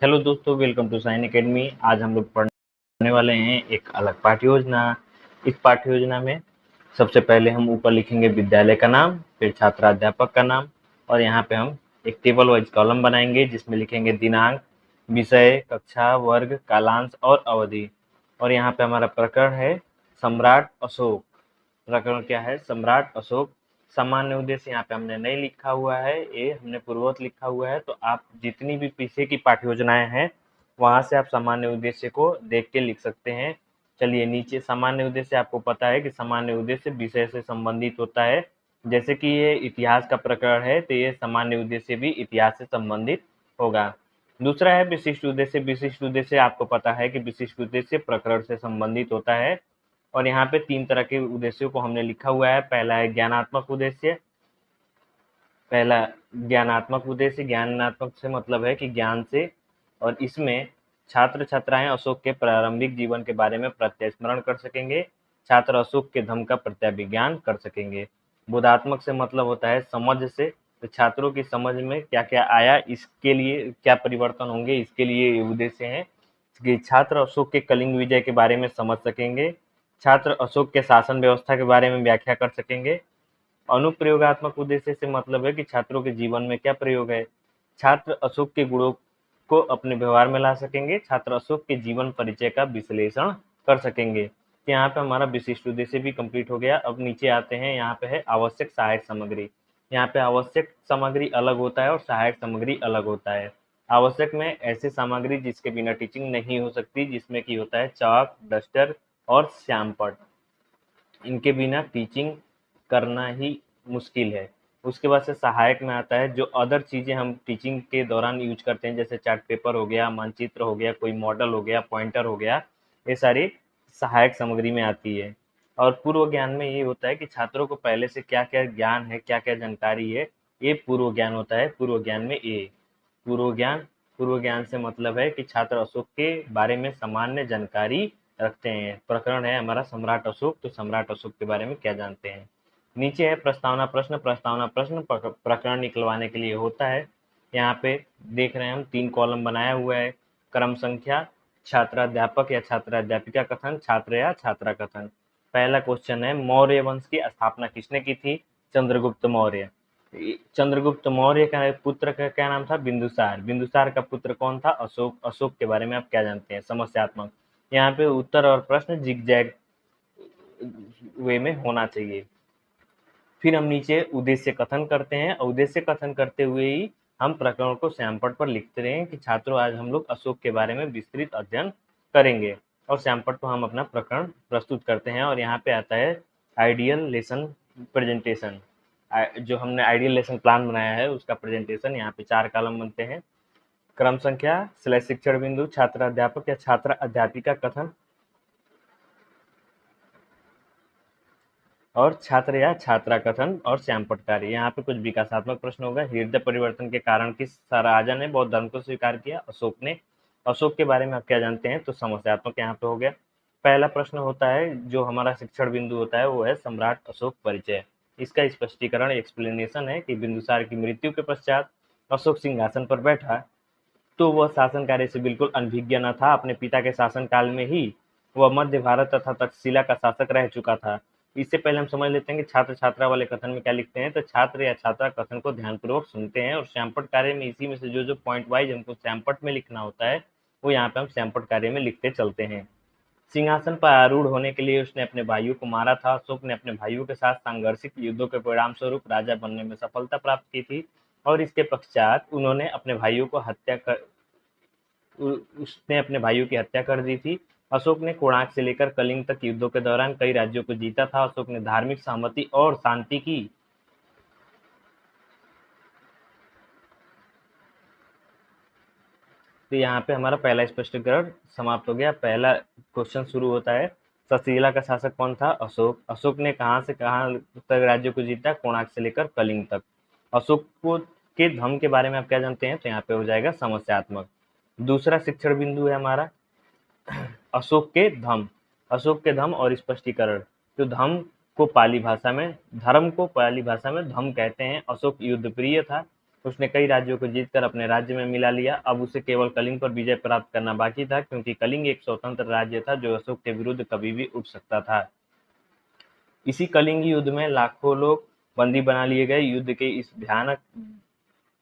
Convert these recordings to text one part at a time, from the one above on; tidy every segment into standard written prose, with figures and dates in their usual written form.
Hello दोस्तों, welcome to sign academy. आज हम लोग पढ़ने वाले हैं एक अलग पाठ्य योजना। इस पाठ्य योजना में सबसे पहले हम ऊपर लिखेंगे विद्यालय का नाम, फिर छात्राध्यापक का नाम, और यहाँ पे हम एक टेबल वाइज कॉलम बनाएंगे जिसमें लिखेंगे दिनांक, विषय, कक्षा, वर्ग, कालांश और अवधि। और यहाँ पे हमारा प्रकरण है सम्राट अशोक। प्रकरण क्या है? सम्राट अशोक। सामान्य उद्देश्य यहाँ पे हमने नहीं लिखा हुआ है, ये हमने पूर्ववत लिखा हुआ है। तो आप जितनी भी पीछे की पाठ्य योजनाएं हैं वहां से आप सामान्य उद्देश्य को देख के लिख सकते हैं। चलिए, नीचे सामान्य उद्देश्य आपको पता है कि सामान्य उद्देश्य विषय से संबंधित होता है। जैसे कि ये इतिहास का प्रकरण है तो ये सामान्य उद्देश्य भी इतिहास से संबंधित होगा। दूसरा है विशिष्ट उद्देश्य। विशिष्ट उद्देश्य आपको पता है कि विशिष्ट उद्देश्य प्रकरण से संबंधित होता है। और यहाँ पे 3 तरह के उद्देश्यों को हमने लिखा हुआ है। पहला है ज्ञानात्मक उद्देश्य। पहला ज्ञानात्मक उद्देश्य, ज्ञानात्मक से मतलब है कि ज्ञान से, और इसमें छात्र छात्राएं अशोक के प्रारंभिक जीवन के बारे में प्रत्यक्ष स्मरण कर सकेंगे। छात्र अशोक के धम्म का प्रत्याभिज्ञान कर सकेंगे। बोधात्मक से मतलब होता है समझ से, तो छात्रों की समझ में क्या क्या आया, इसके लिए क्या परिवर्तन होंगे, इसके लिए ये उद्देश्य है कि छात्र अशोक के कलिंग विजय के बारे में समझ सकेंगे। छात्र अशोक के शासन व्यवस्था के बारे में व्याख्या कर सकेंगे। अनुप्रयोगात्मक उद्देश्य से मतलब है कि छात्रों के जीवन में क्या प्रयोग है। छात्र अशोक के गुणों को अपने व्यवहार में ला सकेंगे। छात्र अशोक के जीवन परिचय का विश्लेषण कर सकेंगे। तो यहाँ पे हमारा विशिष्ट उद्देश्य भी कंप्लीट हो गया। अब नीचे आते हैं, यहाँ पे है आवश्यक सहायक सामग्री। यहाँ पे आवश्यक सामग्री अलग होता है और सहायक सामग्री अलग होता है। आवश्यक में ऐसी सामग्री जिसके बिना टीचिंग नहीं हो सकती, जिसमें कि होता है चाक, डस्टर और श्यामपट्ट। इनके बिना टीचिंग करना ही मुश्किल है। उसके बाद से सहायक में आता है जो अदर चीज़ें हम टीचिंग के दौरान यूज करते हैं, जैसे चार्ट पेपर हो गया, मानचित्र हो गया, कोई मॉडल हो गया, पॉइंटर हो गया, ये सारी सहायक सामग्री में आती है। और पूर्व ज्ञान में ये होता है कि छात्रों को पहले से क्या क्या ज्ञान है, क्या क्या जानकारी है, ये पूर्व ज्ञान होता है। पूर्व ज्ञान में ये पूर्व ज्ञान से मतलब है कि छात्र अशोक के बारे में सामान्य जानकारी रखते हैं। प्रकरण है हमारा सम्राट अशोक, तो सम्राट अशोक के बारे में क्या जानते हैं। नीचे है प्रस्तावना प्रश्न। प्रस्तावना प्रश्न प्रकरण निकलवाने के लिए होता है। यहाँ पे देख रहे हैं हम 3 कॉलम बनाया हुआ है। क्रम संख्या, छात्राध्यापक या छात्राध्यापिका कथन, छात्र या छात्रा कथन। पहला क्वेश्चन है, मौर्य वंश की स्थापना किसने की थी? चंद्रगुप्त मौर्य। चंद्रगुप्त मौर्य का पुत्र का क्या नाम था? बिंदुसार। बिंदुसार का पुत्र कौन था? अशोक। अशोक के बारे में आप क्या जानते हैं? समस्यात्मक। यहाँ पे उत्तर और प्रश्न जिग-जैग वे में होना चाहिए। फिर हम नीचे उद्देश्य कथन करते हैं, और उद्देश्य कथन करते हुए ही हम प्रकरण को श्यामपट्ट पर लिखते रहे कि छात्रों आज हम लोग अशोक के बारे में विस्तृत अध्ययन करेंगे। और श्यामपट्ट पर हम अपना प्रकरण प्रस्तुत करते हैं। और यहाँ पे आता है आइडियल लेसन प्रेजेंटेशन। जो हमने आइडियल लेसन प्लान बनाया है उसका प्रेजेंटेशन। यहाँ पे 4 कॉलम बनते हैं। क्रम संख्या / शिक्षण बिंदु, छात्राध्यापक या छात्रा अध्यापिका कथन, और छात्र या छात्रा कथन, और श्यामपट्ट कार्य। यहाँ पे कुछ विकासात्मक प्रश्न होगा। हृदय परिवर्तन के कारण किस राजा ने बौद्ध धर्म को स्वीकार किया? अशोक ने। अशोक के बारे में आप क्या जानते हैं? तो समस्यात्मक यहाँ पे हो गया। पहला प्रश्न होता है, जो हमारा शिक्षण बिंदु होता है वो है सम्राट अशोक परिचय। इसका स्पष्टीकरण एक्सप्लेनेशन है कि बिंदुसार की मृत्यु के पश्चात अशोक सिंहासन पर बैठा तो वह शासन कार्य से बिल्कुल अनभिज्ञ न था। अपने पिता के शासन काल में ही वह मध्य भारत तथा तक्षशिला का शासक रह चुका था। इससे पहले हम समझ लेते हैं कि छात्र छात्रा वाले कथन में क्या लिखते हैं। तो छात्र या छात्रा कथन को ध्यानपूर्वक सुनते हैं, और श्यामपट्ट कार्य में इसी में से जो जो पॉइंट वाइज हमको श्यामपट्ट में लिखना होता है वो यहाँ पे हम श्यामपट्ट कार्य में लिखते चलते हैं। सिंहासन पर आरूढ़ होने के लिए उसने अपने भाइयों को मारा था। अशोक ने अपने भाइयों के साथ संघर्षित युद्धों के परिणाम स्वरूप राजा बनने में सफलता प्राप्त की थी, और इसके पश्चात उन्होंने अपने भाइयों को उसने अपने भाइयों की हत्या कर दी थी। अशोक ने कोणार्क से लेकर कलिंग तक युद्धों के दौरान कई राज्यों को जीता था। अशोक ने धार्मिक सहमति और शांति की तो यहाँ पे हमारा पहला स्पष्टीकरण समाप्त हो गया। पहला क्वेश्चन शुरू होता है, तक्षशिला का शासक कौन था? अशोक। अशोक ने कहाँ से कहाँ तक राज्यों को जीता? कोणार्क से लेकर कलिंग तक। अशोक को के धम्म के बारे में आप क्या जानते हैं? तो यहाँ पे हो जाएगा समस्यात्मक। दूसरा शिक्षण बिंदु है हमारा अशोक के धम्म। अशोक के धम्म और स्पष्टीकरण। तो धर्म को पाली भाषा में धम्म कहते हैं। अशोक युद्ध प्रिय था। उसने कई राज्यों को जीतकर अपने राज्य में मिला लिया। अब उसे केवल कलिंग पर विजय प्राप्त करना बाकी था, क्योंकि कलिंग एक स्वतंत्र राज्य था जो अशोक के विरुद्ध कभी भी उठ सकता था। इसी कलिंग युद्ध में लाखों लोग बंदी बना लिए गए। युद्ध के इस भयानक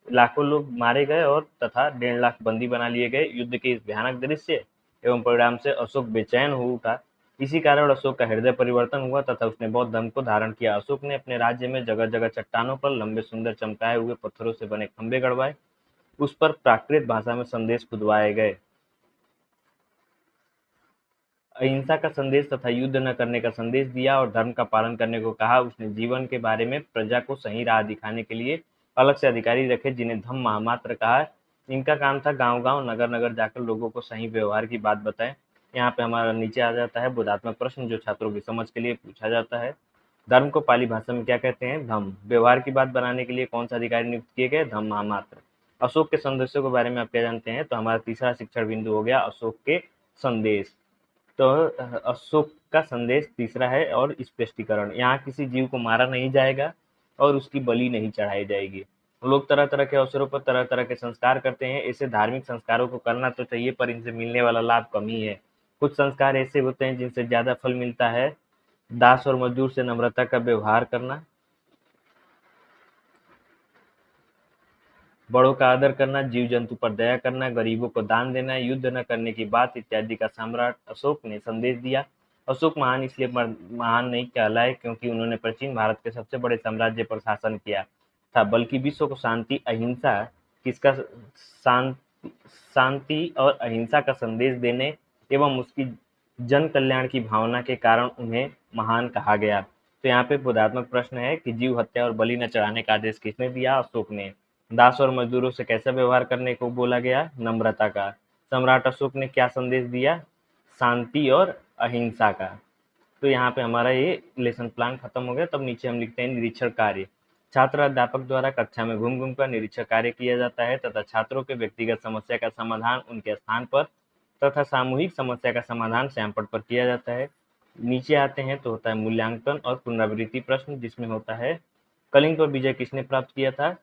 लाखों लोग मारे गए और तथा 1.5 लाख बंदी बना लिए गए। युद्ध के इस भयानक दृश्य एवं परिणाम से अशोक बेचैन हो उठा। इसी कारण अशोक का हृदय परिवर्तन हुआ तथा उसने बौद्ध धर्म को धारण किया। अशोक ने अपने राज्य में जगह जगह चट्टानों पर लंबे सुंदर चमकाए हुए पत्थरों से बने खंभे गड़वाए। उस पर प्राकृत भाषा में संदेश खुदवाए गए। अहिंसा का संदेश तथा युद्ध न करने का संदेश दिया और धर्म का पालन करने को कहा। उसने जीवन के बारे में प्रजा को सही राह दिखाने के लिए अलग से अधिकारी रखे, जिन्हें धम्म महामात्र कहा। इनका काम था गांव गांव नगर नगर जाकर लोगों को सही व्यवहार की बात बताएं। यहाँ पे हमारा नीचे आ जाता है बोधात्मक प्रश्न, जो छात्रों की समझ के लिए पूछा जाता है। धर्म को पाली भाषा में क्या कहते हैं? धम्म। व्यवहार की बात बनाने के लिए कौन सा अधिकारी नियुक्त किए गए? धम्म महामात्र। अशोक के संदेशों के बारे में आप क्या जानते हैं? तो हमारा तीसरा शिक्षण बिंदु हो गया अशोक के संदेश। तो अशोक का संदेश तीसरा है और स्पष्टीकरण। यहाँ किसी जीव को मारा नहीं जाएगा और उसकी बलि नहीं चढ़ाई जाएगी। लोग तरह तरह के अवसरों पर तरह तरह के संस्कार करते हैं। ऐसे धार्मिक संस्कारों को करना तो चाहिए, पर इनसे मिलने वाला लाभ कम ही है। कुछ संस्कार ऐसे होते हैं जिनसे ज्यादा फल मिलता है। दास और मजदूर से नम्रता का व्यवहार करना, बड़ों का आदर करना, जीव जंतु पर दया करना, गरीबों को दान देना, युद्ध न करने की बात इत्यादि का सम्राट अशोक ने संदेश दिया। अशोक महान इसलिए महान नहीं कहलाए क्योंकि उन्होंने प्राचीन भारत के सबसे बड़े साम्राज्य पर शासन किया था, बल्कि विश्व को शांति अहिंसा किसका शांति और अहिंसा का संदेश देने एवं उसकी जन कल्याण की भावना के कारण उन्हें महान कहा गया। तो यहाँ पे बोधात्मक प्रश्न है कि जीव हत्या और बलि न चढ़ाने का आदेश किसने दिया? अशोक ने। दास और मजदूरों से कैसा व्यवहार करने को बोला गया? नम्रता का। सम्राट अशोक ने क्या संदेश दिया? शांति और अहिंसा का। तो यहाँ पे हमारा ये लेसन प्लान खत्म हो गया। तब नीचे हम लिखते हैं निरीक्षण कार्य। छात्र अध्यापक द्वारा कक्षा में घूम घूम कर निरीक्षण कार्य किया जाता है तथा छात्रों के व्यक्तिगत समस्या का समाधान उनके स्थान पर तथा सामूहिक समस्या का समाधान श्यामपट्ट पर किया जाता है। नीचे आते हैं तो होता है मूल्यांकन और पुनरावृत्ति प्रश्न, जिसमें होता है कलिंग पर विजय किसने प्राप्त किया था?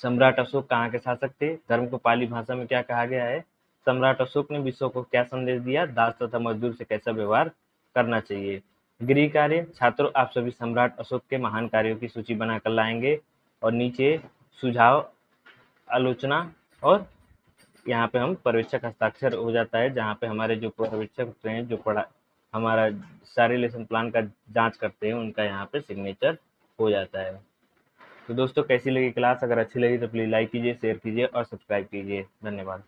सम्राट अशोक कहाँ के शासक थे? धर्म को पाली भाषा में क्या कहा गया है? सम्राट अशोक ने विश्व को क्या संदेश दिया? दास तथा मजदूर से कैसा व्यवहार करना चाहिए। गृह कार्य। छात्रों, आप सभी सम्राट अशोक के महान कार्यों की सूची बनाकर लाएंगे और नीचे सुझाव, आलोचना और यहाँ पे हम पर्यवेक्षक हस्ताक्षर हो जाता है, जहाँ पे हमारे जो पर्यवेक्षक होते हैं, जो पढ़ा हमारा सारे लेसन प्लान का जांच करते हैं, उनका यहाँ पे सिग्नेचर हो जाता है। तो दोस्तों, कैसी लगी क्लास? अगर अच्छी लगी तो प्लीज़ लाइक कीजिए, शेयर कीजिए और सब्सक्राइब कीजिए। धन्यवाद।